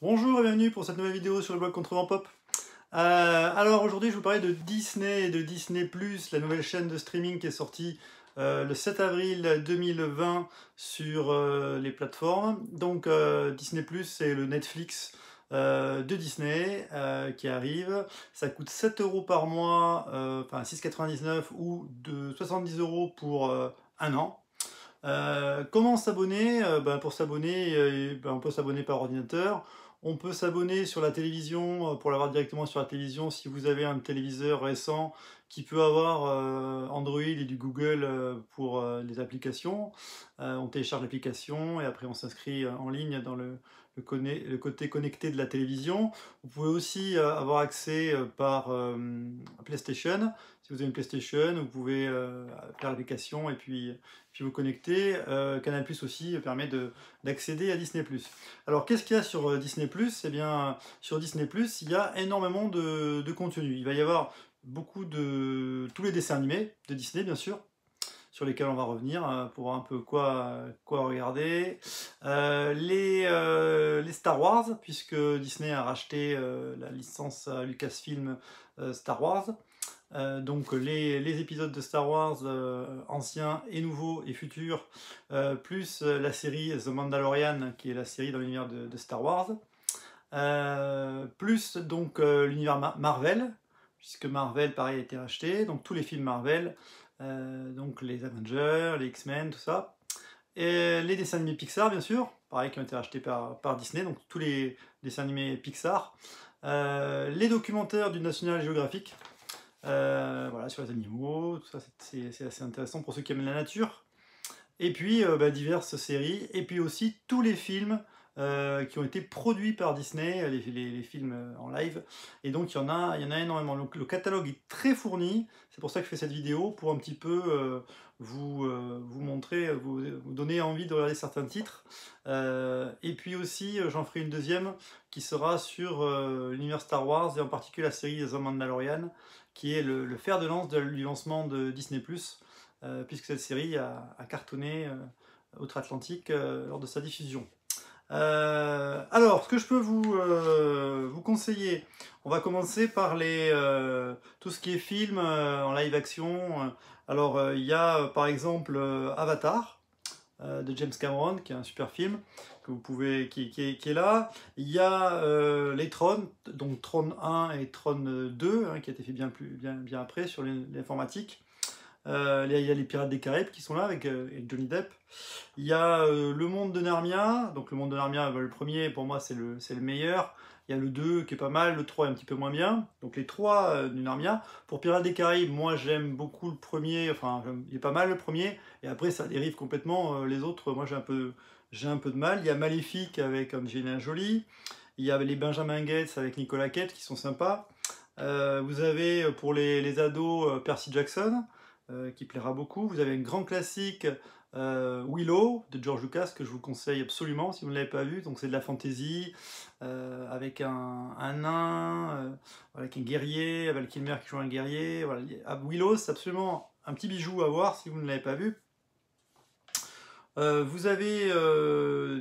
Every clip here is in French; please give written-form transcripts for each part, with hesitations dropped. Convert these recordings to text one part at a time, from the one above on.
Bonjour et bienvenue pour cette nouvelle vidéo sur le blog Contrevent Pop. Alors aujourd'hui je vais vous parler de Disney et de Disney+, la nouvelle chaîne de streaming qui est sortie le 7 avril 2020 sur les plateformes. Donc Disney+, c'est le Netflix de Disney qui arrive. Ça coûte 7 € par mois, enfin 6,99 € ou de 70 € pour un an. Comment s'abonner? Pour s'abonner, on peut s'abonner par ordinateur. On peut s'abonner sur la télévision pour l'avoir directement sur la télévision si vous avez un téléviseur récent qui peut avoir Android et du Google pour les applications. On télécharge l'application et après on s'inscrit en ligne dans le côté connecté de la télévision. Vous pouvez aussi avoir accès par PlayStation. Si vous avez une PlayStation, vous pouvez faire l'application et puis vous connecter. Canal+ aussi permet d'accéder à Disney+. Alors qu'est-ce qu'il y a sur Disney+? Eh bien, sur Disney+, il y a énormément de contenu. Il va y avoir beaucoup de tous les dessins animés de Disney, bien sûr, sur lesquels on va revenir pour voir un peu quoi regarder. Les Star Wars, puisque Disney a racheté la licence à Lucasfilm Star Wars. Donc les épisodes de Star Wars anciens et nouveaux et futurs, plus la série The Mandalorian, qui est la série dans l'univers de Star Wars, plus donc l'univers Marvel, puisque Marvel, pareil, a été racheté, donc tous les films Marvel, donc les Avengers, les X-Men, tout ça, et les dessins animés Pixar, bien sûr, pareil, qui ont été rachetés par Disney, donc tous les dessins animés Pixar, les documentaires du National Geographic, voilà, sur les animaux, tout ça, c'est assez intéressant pour ceux qui aiment la nature. Et puis diverses séries, et puis aussi tous les films qui ont été produits par Disney, les films en live, et donc il y en a énormément. Donc le catalogue est très fourni, c'est pour ça que je fais cette vidéo, pour un petit peu vous montrer, vous donner envie de regarder certains titres. Et puis aussi, j'en ferai une deuxième qui sera sur l'univers Star Wars, et en particulier la série The Mandalorian, qui est le fer de lance du lancement de Disney+, puisque cette série a cartonné outre-Atlantique lors de sa diffusion. Alors, ce que je peux vous conseiller, on va commencer par tout ce qui est film en live action. Alors, il y a par exemple Avatar de James Cameron, qui est un super film que vous pouvez, qui est là. Il y a les Tron, donc Tron 1 et Tron 2, qui a été fait bien après sur l'informatique. Il y a les Pirates des Caraïbes qui sont là avec Johnny Depp. Il y a le monde de Narnia. Donc le monde de Narnia, le premier pour moi c'est le meilleur. Il y a le 2 qui est pas mal, le 3 est un petit peu moins bien. Donc les 3 du Narnia. Pour Pirates des Caraïbes, moi j'aime beaucoup le premier, enfin il est pas mal le premier. Et après ça dérive complètement. Les autres, moi j'ai un peu de mal. Il y a Maléfique avec Angelina Jolie. Il y a les Benjamin Gates avec Nicolas Cage qui sont sympas. Vous avez pour les ados Percy Jackson, qui plaira beaucoup. Vous avez un grand classique, Willow, de George Lucas, que je vous conseille absolument si vous ne l'avez pas vu. Donc c'est de la fantasy, avec un nain, avec un guerrier, Val Kilmer qui joue un guerrier. Voilà. Willow, c'est absolument un petit bijou à voir si vous ne l'avez pas vu. Vous avez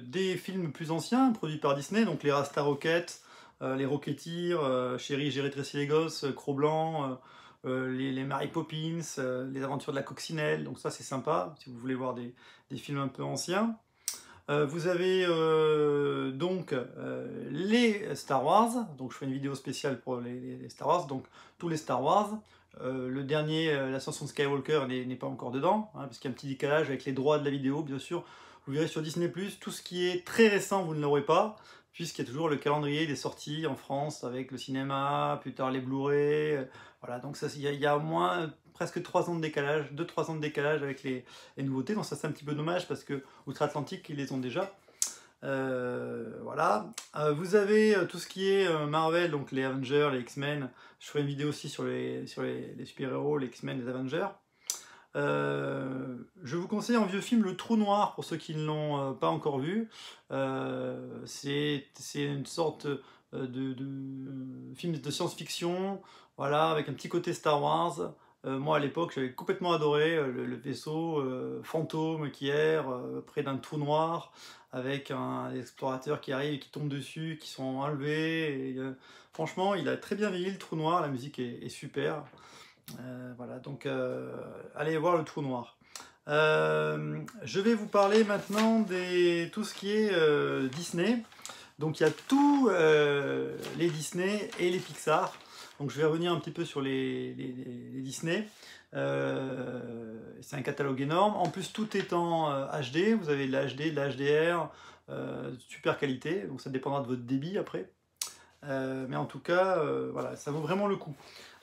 des films plus anciens, produits par Disney, donc les Rasta Rocket, les Rocketeers, Chérie, j'ai rétréci les gosses, Cro-Blanc, les Mary Poppins, les aventures de la coccinelle, donc ça c'est sympa, si vous voulez voir des films un peu anciens. Vous avez donc les Star Wars, donc je fais une vidéo spéciale pour les Star Wars, donc tous les Star Wars. Le dernier, l'ascension de Skywalker, n'est pas encore dedans, parce qu'il y a un petit décalage avec les droits de la vidéo, bien sûr. Vous verrez sur Disney+, tout ce qui est très récent, vous ne l'aurez pas, puisqu'il y a toujours le calendrier des sorties en France, avec le cinéma, plus tard les Blu-ray, voilà, donc il y a au moins presque 3 ans de décalage, 2-3 ans de décalage avec les nouveautés, donc ça c'est un petit peu dommage, parce que outre-Atlantique, ils les ont déjà. Voilà. Vous avez tout ce qui est Marvel, donc les Avengers, les X-Men. Je ferai une vidéo aussi sur les super-héros, les X-Men, les Avengers. Je vous conseille un vieux film, Le Trou Noir, pour ceux qui ne l'ont pas encore vu. C'est une sorte de film de science-fiction, voilà, avec un petit côté Star Wars. Moi à l'époque j'avais complètement adoré le vaisseau fantôme qui erre près d'un trou noir avec un explorateur qui arrive et qui tombe dessus, qui sont enlevés. Et, franchement, il a très bien vieilli le trou noir, la musique est super. Voilà, donc allez voir le trou noir. Je vais vous parler maintenant de tout ce qui est Disney. Donc il y a tous les Disney et les Pixar. Donc je vais revenir un petit peu sur les Disney. C'est un catalogue énorme. En plus tout est en HD. Vous avez de la HD, de la HDR, super qualité. Donc ça dépendra de votre débit après. Mais en tout cas, voilà, ça vaut vraiment le coup.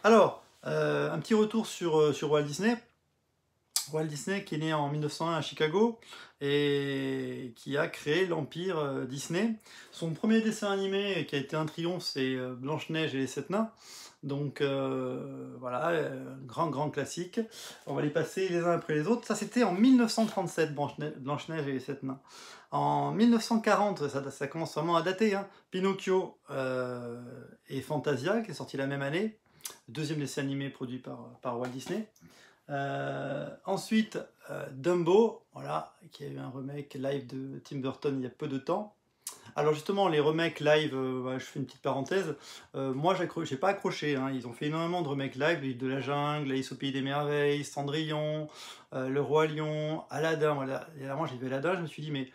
Alors, un petit retour sur Walt Disney. Walt Disney qui est né en 1901 à Chicago et qui a créé l'empire Disney. Son premier dessin animé qui a été un triomphe, c'est Blanche-Neige et les 7 nains. Donc voilà, grand classique. On va les passer les uns après les autres. Ça c'était en 1937, Blanche-Neige et les 7 nains. En 1940, ça commence vraiment à dater, hein. Pinocchio et Fantasia, qui est sorti la même année. Deuxième dessin animé produit par Walt Disney. Ensuite, Dumbo, voilà, qui a eu un remake live de Tim Burton il y a peu de temps. Alors justement, les remakes live, je fais une petite parenthèse, moi j'ai pas accroché, hein. Ils ont fait énormément de remakes live, L'île de la jungle, Alice au pays des merveilles, Cendrillon, Le Roi Lion, Aladdin. Voilà. Et là, moi j'ai vu Aladdin, je me suis dit mais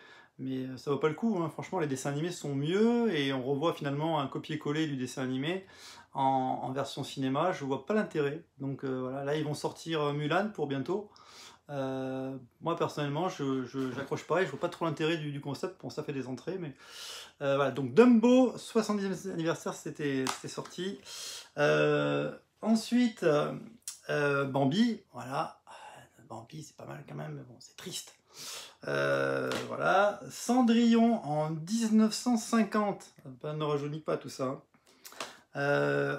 ça vaut pas le coup, hein. Franchement les dessins animés sont mieux et on revoit finalement un copier-coller du dessin animé en version cinéma, je vois pas l'intérêt. Donc voilà, là ils vont sortir Mulan pour bientôt. Moi personnellement je j'accroche pas et je vois pas trop l'intérêt du concept. Bon, ça fait des entrées, mais voilà. Donc Dumbo 70e anniversaire, c'était sorti. Ensuite Bambi, voilà. Bambi c'est pas mal quand même, mais bon c'est triste. Voilà. Cendrillon en 1950, ne rajeunit pas tout ça, hein.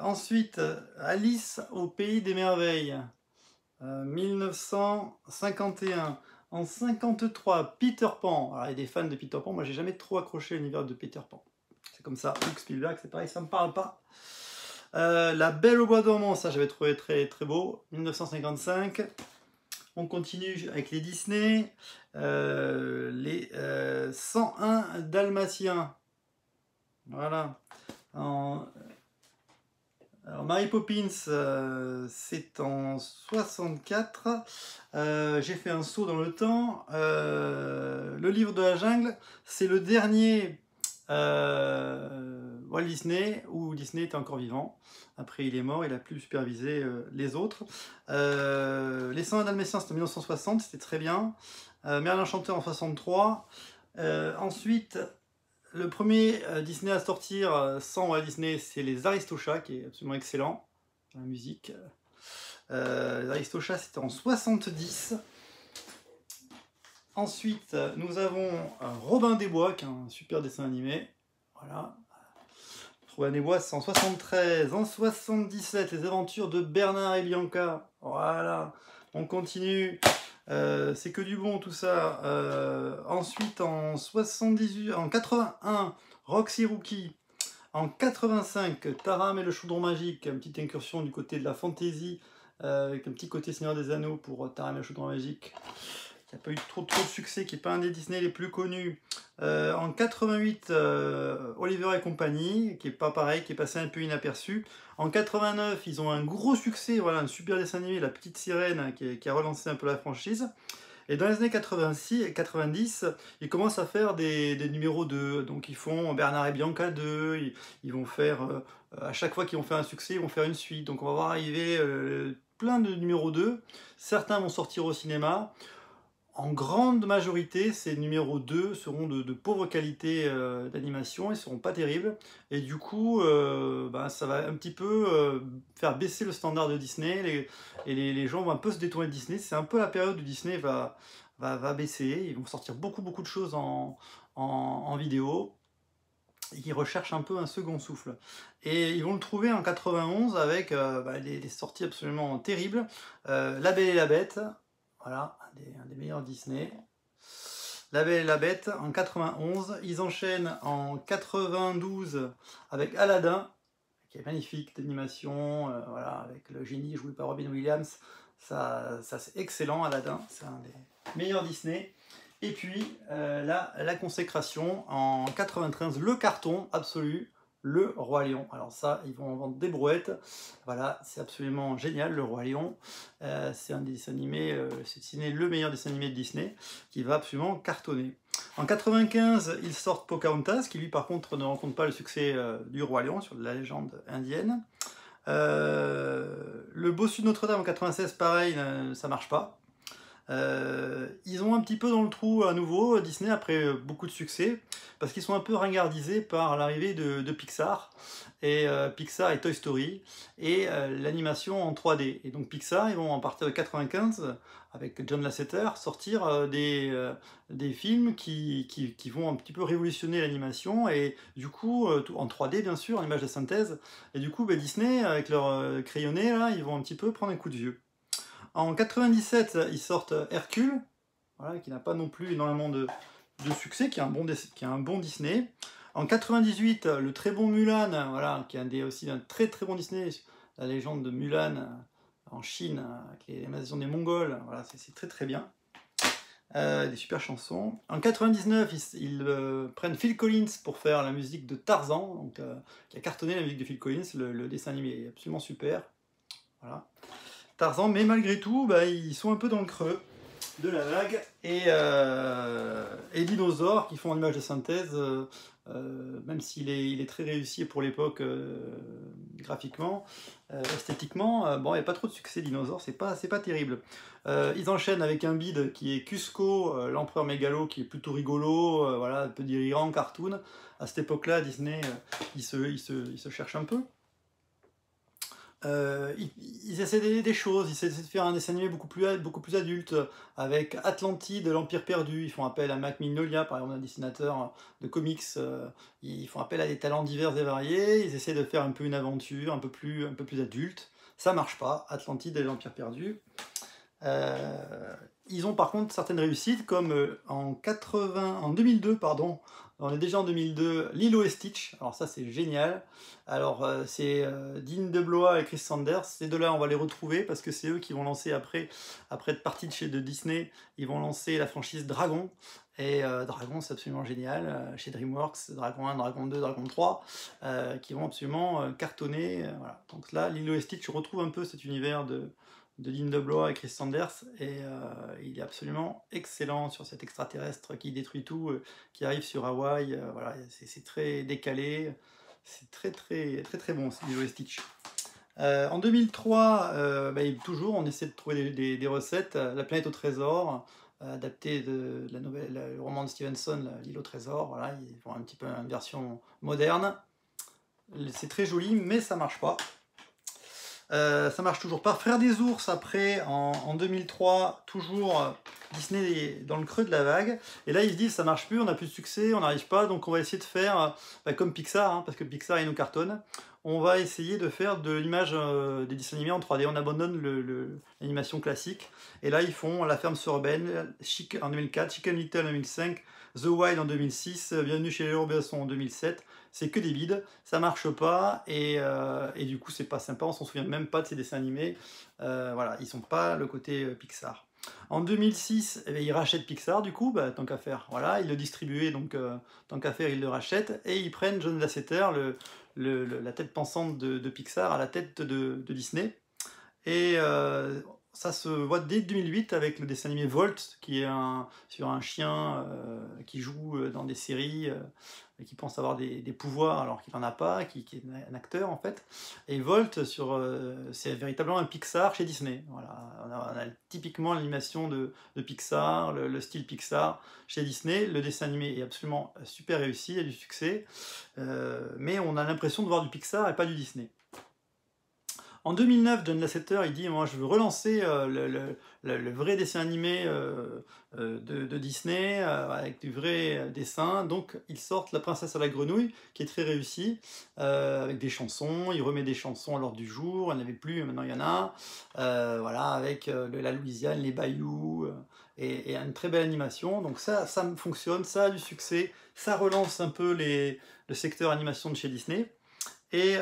Ensuite Alice au pays des merveilles, 1951. En 53, Peter Pan. Alors, il y a des fans de Peter Pan. Moi, j'ai jamais trop accroché à l'univers de Peter Pan. C'est comme ça. Luke Spielberg, c'est pareil, ça me parle pas. La Belle au bois dormant, ça j'avais trouvé très beau. 1955. On continue avec les Disney. Les 101 Dalmatiens. Voilà. Alors Mary Poppins, c'est en 64. J'ai fait un saut dans le temps. Le livre de la jungle, c'est le dernier Walt Disney, où Disney était encore vivant. Après il est mort, il a plus supervisé les autres. Les 101 Dalmatiens, c'était en 1960, c'était très bien. Merlin l'Enchanteur en 63. Ensuite, le premier Disney à sortir sans Walt Disney, c'est les Aristochats, qui est absolument excellent. La musique. Les Aristochats, c'était en 70. Ensuite, nous avons Robin des Bois, qui est un super dessin animé. Voilà. Robin des Bois, c'est en 73. En 77, les aventures de Bernard et Bianca. Voilà. On continue. C'est que du bon tout ça. Ensuite en 78, en 81, Roxy Rookie. En 85, Taram et le chaudron magique, une petite incursion du côté de la fantasy, avec un petit côté Seigneur des Anneaux pour Taram et le chaudron magique, qui n'a pas eu trop de succès, qui n'est pas un des Disney les plus connus. En 88, Oliver et compagnie, qui est pas pareil, qui est passé un peu inaperçu. En 89, ils ont un gros succès, voilà, un super dessin animé, La Petite Sirène, qui a relancé un peu la franchise. Et dans les années 90, ils commencent à faire des numéros 2. Donc ils font Bernard et Bianca 2, ils vont faire, à chaque fois qu'ils vont faire un succès, ils vont faire une suite. Donc on va voir arriver plein de numéros 2. Certains vont sortir au cinéma. En grande majorité, ces numéros 2 seront de pauvre qualité d'animation, ils ne seront pas terribles. Et du coup, ça va un petit peu faire baisser le standard de Disney. Les gens vont un peu se détourner de Disney. C'est un peu la période où Disney va baisser. Ils vont sortir beaucoup de choses en vidéo. Et ils recherchent un peu un second souffle. Et ils vont le trouver en 91 avec des sorties absolument terribles. La Belle et la Bête. Voilà, un des meilleurs Disney. La Belle et la Bête en 91. Ils enchaînent en 92 avec Aladdin, qui est magnifique d'animation, voilà, avec le génie joué par Robin Williams. Ça c'est excellent, Aladdin, c'est un des meilleurs Disney. Et puis, la consécration, en 93, le carton absolu, le Roi Lion. Alors ça, ils vont en vendre des brouettes. Voilà, c'est absolument génial, le Roi Lion. C'est un dessin animé, c'est le meilleur dessin animé de Disney, qui va absolument cartonner. En 95, ils sortent Pocahontas, qui lui par contre ne rencontre pas le succès du Roi Lion, sur la légende indienne. Le Bossu de Notre-Dame en 96, pareil, ça marche pas. Ils ont un petit peu dans le trou à nouveau, Disney, après beaucoup de succès, parce qu'ils sont un peu ringardisés par l'arrivée de Pixar, et Pixar et Toy Story, et l'animation en 3D. Et donc Pixar, ils vont, à partir de 95, avec John Lasseter, sortir des films qui vont un petit peu révolutionner l'animation, et du coup, en 3D bien sûr, en image de synthèse, et du coup, Disney, avec leur crayonné, là, ils vont un petit peu prendre un coup de vieux. En 97, ils sortent Hercule, voilà, qui n'a pas non plus énormément de succès, qui est un bon Disney. En 98, le très bon Mulan, voilà, qui est aussi un très très bon Disney, la légende de Mulan en Chine, avec les invasions des Mongols, voilà, c'est très très bien. Des super chansons. En 99, ils prennent Phil Collins pour faire la musique de Tarzan, donc, qui a cartonné la musique de Phil Collins, le dessin animé est absolument super. Voilà. Tarzan, mais malgré tout, ils sont un peu dans le creux de la vague, et Dinosaures, qui font en image de synthèse, même s'il est très réussi pour l'époque graphiquement, esthétiquement, bon, il n'y a pas trop de succès. Dinosaures, c'est pas terrible. Ils enchaînent avec un bide qui est Cusco, l'empereur mégalo, qui est plutôt rigolo, voilà, un peu délirant, cartoon. À cette époque-là, Disney, il se cherche un peu. Ils essaient des choses, ils essaient de faire un dessin animé beaucoup plus adulte, avec Atlantide, l'Empire perdu. Ils font appel à Mac Mignola, par exemple, un dessinateur de comics. Ils font appel à des talents divers et variés. Ils essaient de faire un peu une aventure un peu plus adulte. Ça marche pas, Atlantide et l'Empire perdu. Ils ont par contre certaines réussites, comme en 2002, pardon, on est déjà en 2002, Lilo et Stitch. Alors ça c'est génial. Alors c'est Dean DeBlois et Chris Sanders. Ces deux-là on va les retrouver parce que c'est eux qui vont lancer après être partis de Disney, ils vont lancer la franchise Dragon. Et Dragon c'est absolument génial, chez DreamWorks, Dragon 1, Dragon 2, Dragon 3, qui vont absolument cartonner. Voilà. Donc là, Lilo et Stitch retrouve un peu cet univers de Dean DeBlois et Chris Sanders, et il est absolument excellent sur cet extraterrestre qui détruit tout, qui arrive sur Hawaï. Voilà, c'est très décalé, c'est très bon, Lilo et Stitch. En 2003, toujours on essaie de trouver des recettes. La planète au trésor, adapté de le roman de Stevenson, L'île au trésor. Voilà, ils font un petit peu une version moderne. C'est très joli, mais ça marche pas. Ça marche toujours pas. Frères des ours, après, en 2003, toujours Disney est dans le creux de la vague. Et là, ils se disent, ça marche plus, on n'a plus de succès, on n'arrive pas, donc on va essayer de faire, comme Pixar, hein, parce que Pixar, il nous cartonne, on va essayer de faire de l'image des dessins animés en 3D. On abandonne l'animation classique. Et là, ils font La Ferme Urbaine en 2004, Chicken Little en 2005, The Wild en 2006, Bienvenue chez les Robinson en 2007. C'est que des bides, ça marche pas, et du coup c'est pas sympa, on s'en souvient même pas de ces dessins animés. Voilà, ils sont pas le côté Pixar. En 2006, ils rachètent Pixar, du coup, tant qu'à faire. Voilà, ils le distribuaient, donc tant qu'à faire, ils le rachètent, et ils prennent John Lasseter, la tête pensante de Pixar, à la tête de Disney. Et ça se voit dès 2008 avec le dessin animé Volt, qui est sur un chien qui joue dans des séries, et qui pense avoir des pouvoirs alors qu'il n'en a pas, qui est un acteur en fait. Et Volt, c'est véritablement un Pixar chez Disney. Voilà. On a typiquement l'animation de Pixar, le style Pixar chez Disney. Le dessin animé est absolument super réussi, il y a du succès, mais on a l'impression de voir du Pixar et pas du Disney. En 2009, John Lasseter, il dit, moi je veux relancer le vrai dessin animé de Disney, avec du vrai dessin. Donc ils sortent La Princesse à la Grenouille, qui est très réussi, avec des chansons. Il remet des chansons à l'ordre du jour, il n'y en avait plus, maintenant il y en a. Voilà, avec la Louisiane, les bayous, et une très belle animation. Donc ça fonctionne, ça a du succès, ça relance un peu le secteur animation de chez Disney. Et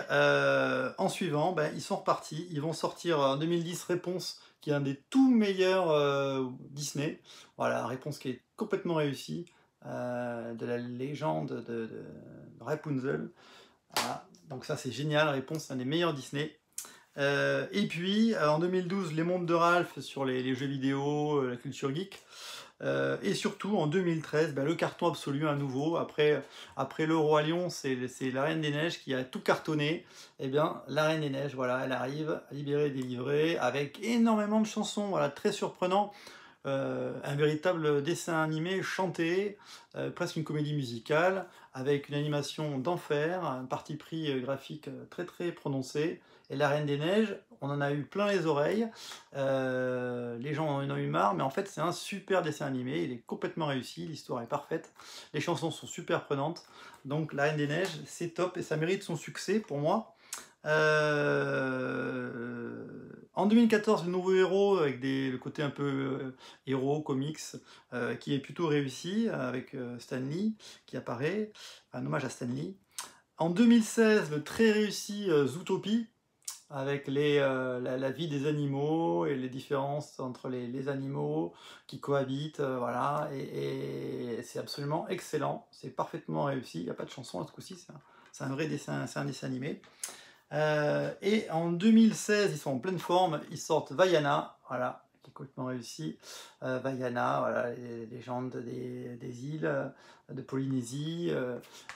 en suivant, ben, ils sont repartis. Ils vont sortir en 2010 Réponse, qui est un des tout meilleurs Disney. Voilà, Réponse qui est complètement réussi, de la légende de Rapunzel. Voilà. Donc ça c'est génial, Réponse, c'est un des meilleurs Disney. Et puis en 2012, Les Mondes de Ralph sur les jeux vidéo, la culture geek. Et surtout en 2013, ben, le carton absolu à nouveau, après Le Roi Lion, c'est la Reine des Neiges qui a tout cartonné. Et bien la Reine des Neiges, voilà, elle arrive, libérée, délivrée, avec énormément de chansons, voilà, très surprenant. Un véritable dessin animé chanté, presque une comédie musicale, avec une animation d'enfer, un parti pris graphique très très prononcé. Et la Reine des Neiges, on en a eu plein les oreilles, les gens en ont eu marre, mais en fait c'est un super dessin animé, il est complètement réussi, l'histoire est parfaite, les chansons sont super prenantes, donc la Reine des Neiges c'est top et ça mérite son succès pour moi. En 2014, le nouveau héros avec le côté un peu héros, comics, qui est plutôt réussi, avec Stan Lee qui apparaît, un hommage à Stan Lee. En 2016, le très réussi Zootopie, avec la vie des animaux et les différences entre les animaux qui cohabitent, voilà, et c'est absolument excellent, c'est parfaitement réussi, il n'y a pas de chanson à ce coup-ci, c'est un vrai dessin, c'est un dessin animé. Et en 2016, ils sont en pleine forme, ils sortent Vaiana, voilà, qui est complètement réussi. Vaiana, voilà, les légendes des îles de Polynésie,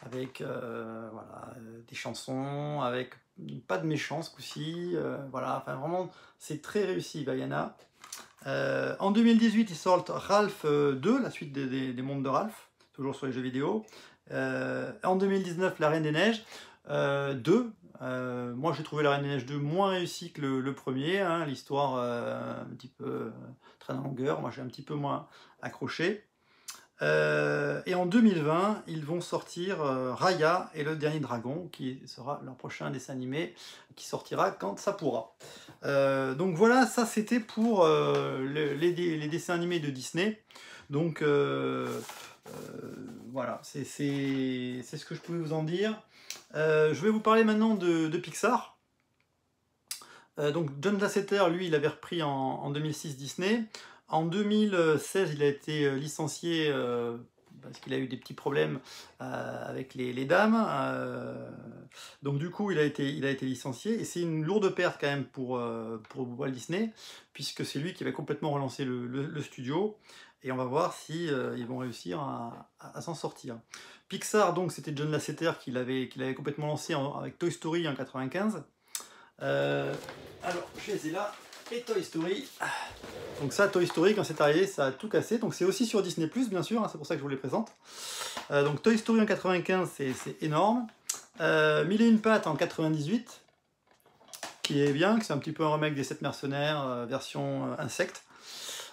avec voilà, des chansons, avec pas de méchants ce coup-ci, voilà, enfin vraiment, c'est très réussi Vaiana. En 2018, ils sortent Ralph 2, la suite des mondes de Ralph, toujours sur les jeux vidéo. En 2019, La Reine des Neiges 2. Moi, j'ai trouvé La Reine des Neiges 2 moins réussi que le premier. Hein, l'histoire un petit peu traîne en longueur. Moi, j'ai un petit peu moins accroché. Et en 2020, ils vont sortir Raya et le Dernier Dragon, qui sera leur prochain dessin animé, qui sortira quand ça pourra. Donc voilà, ça c'était pour les dessins animés de Disney. Donc voilà, c'est ce que je pouvais vous en dire. Je vais vous parler maintenant de Pixar. Donc John Lasseter, lui, il avait repris en 2006 Disney. En 2016, il a été licencié parce qu'il a eu des petits problèmes avec les dames. Donc du coup, il a été licencié. Et c'est une lourde perte quand même pour Walt Disney, puisque c'est lui qui avait complètement relancé le studio. Et on va voir si ils vont réussir à s'en sortir. Pixar, donc, c'était John Lasseter qui l'avait complètement lancé avec Toy Story en 95. Alors, je les ai là. Et Toy Story. Donc ça, Toy Story, quand c'est arrivé, ça a tout cassé. Donc c'est aussi sur Disney+, bien sûr, hein, c'est pour ça que je vous les présente. Donc Toy Story en 95, c'est énorme. Mille et une pattes en 98, qui est bien, que c'est un petit peu un remake des 7 mercenaires, version insecte.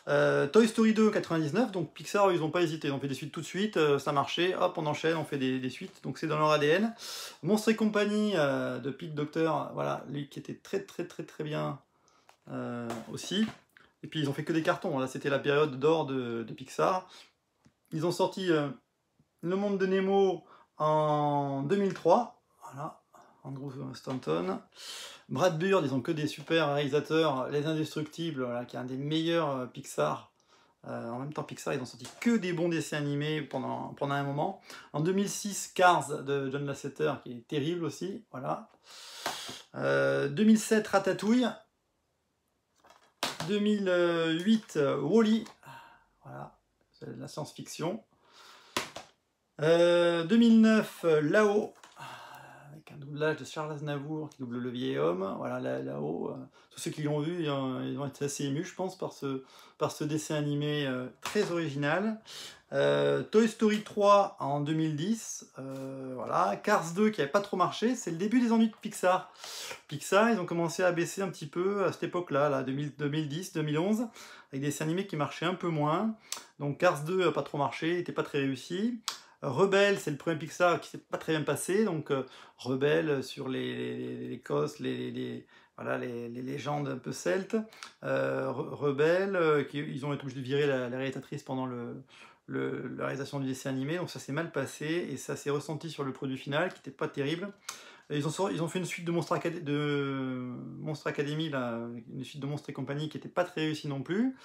Toy Story 2 en 99, donc Pixar, ils n'ont pas hésité, ils ont fait des suites tout de suite, ça marchait, hop, on enchaîne, on fait des suites, donc c'est dans leur ADN. Monstres et compagnie de Pete Docter, voilà, lui qui était très bien aussi. Et puis ils ont fait que des cartons, là c'était la période d'or de Pixar. Ils ont sorti Le Monde de Nemo en 2003, voilà, Andrew Stanton. Brad Bird, ils ont que des super réalisateurs. Les Indestructibles, voilà, qui est un des meilleurs Pixar. En même temps, Pixar, ils ont sorti que des bons dessins animés pendant un moment. En 2006, Cars de John Lasseter, qui est terrible aussi. Voilà. 2007, Ratatouille. 2008, Wall-E. Voilà, c'est de la science-fiction. 2009, Là-haut, avec un doublage de Charles Aznavour qui double le vieil homme. Voilà, Là-haut, tous ceux qui l'ont vu, ils ont été assez émus, je pense, par ce dessin animé très original. Toy Story 3 en 2010, voilà. Cars 2 qui n'avait pas trop marché, c'est le début des ennuis de Pixar. Pixar, ils ont commencé à baisser un petit peu à cette époque-là, là, 2010, 2011, avec des dessins animés qui marchaient un peu moins. Donc Cars 2 n'a pas trop marché, n'était pas très réussi. Rebelle, c'est le premier Pixar qui s'est pas très bien passé, donc Rebelle sur l'Écosse, voilà, les légendes un peu celtes. Rebelle, ils ont été obligés de virer la réalisatrice pendant la réalisation du dessin animé, donc ça s'est mal passé, et ça s'est ressenti sur le produit final, qui n'était pas terrible. Ils ont fait une suite de Monster Academy, là, une suite de Monstres et compagnie qui n'était pas très réussie non plus.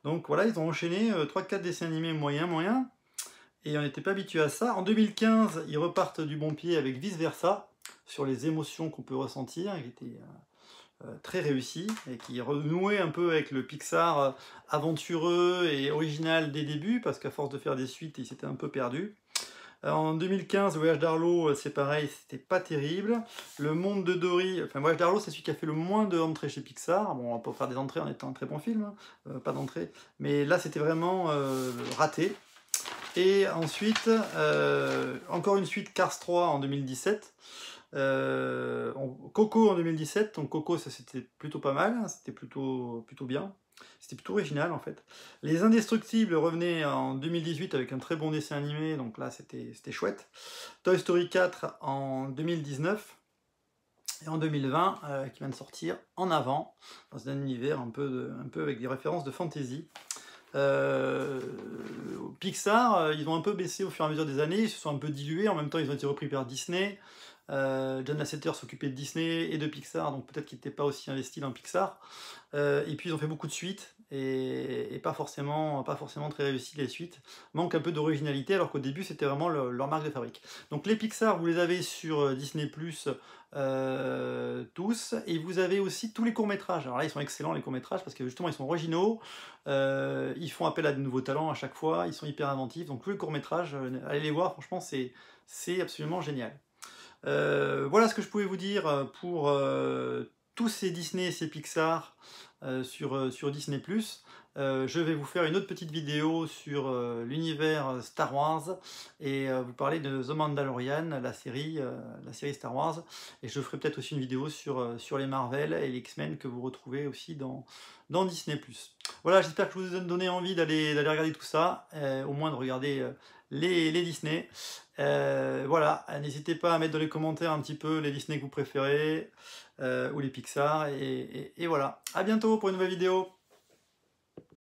Donc voilà, ils ont enchaîné 3-4 dessins animés moyens. Et on n'était pas habitué à ça. En 2015, ils repartent du bon pied avec Vice Versa, sur les émotions qu'on peut ressentir, qui était très réussi, et qui renouait un peu avec le Pixar aventureux et original des débuts, parce qu'à force de faire des suites, il s'était un peu perdu. En 2015, Voyage d'Arlo, c'est pareil, c'était pas terrible. Le Monde de Dory, enfin Voyage d'Arlo, c'est celui qui a fait le moins d'entrées chez Pixar. Bon, on va pas faire des entrées en étant un très bon film, hein, pas d'entrée. Mais là, c'était vraiment raté. Et ensuite, encore une suite Cars 3 en 2017. Coco en 2017, donc Coco, ça c'était plutôt pas mal, hein, c'était plutôt bien. C'était plutôt original en fait. Les Indestructibles revenaient en 2018 avec un très bon dessin animé, donc là c'était chouette. Toy Story 4 en 2019. Et en 2020, qui vient de sortir en avant, dans un univers un peu avec des références de fantasy. Pixar, ils ont un peu baissé au fur et à mesure des années, ils se sont un peu dilués, en même temps ils ont été repris par Disney. John Lasseter s'occupait de Disney et de Pixar, donc peut-être qu'il n'était pas aussi investi dans Pixar. Et puis ils ont fait beaucoup de suites, et pas forcément très réussi les suites. Manque un peu d'originalité, alors qu'au début c'était vraiment leur marque de fabrique. Donc les Pixar, vous les avez sur Disney+, tous, et vous avez aussi tous les courts-métrages. Alors là ils sont excellents les courts-métrages, parce que justement ils sont originaux, ils font appel à de nouveaux talents à chaque fois, ils sont hyper inventifs, donc tous les courts-métrages, allez les voir, franchement c'est absolument génial. Voilà ce que je pouvais vous dire pour tous ces Disney et ces Pixar sur Disney+. Je vais vous faire une autre petite vidéo sur l'univers Star Wars et vous parler de The Mandalorian, la série Star Wars. Et je ferai peut-être aussi une vidéo sur les Marvel et les X-Men que vous retrouvez aussi dans Disney+. Voilà, j'espère que je vous ai donné envie d'aller regarder tout ça, au moins de regarder les Disney. Voilà, n'hésitez pas à mettre dans les commentaires un petit peu les Disney que vous préférez, ou les Pixar, et voilà. À bientôt pour une nouvelle vidéo.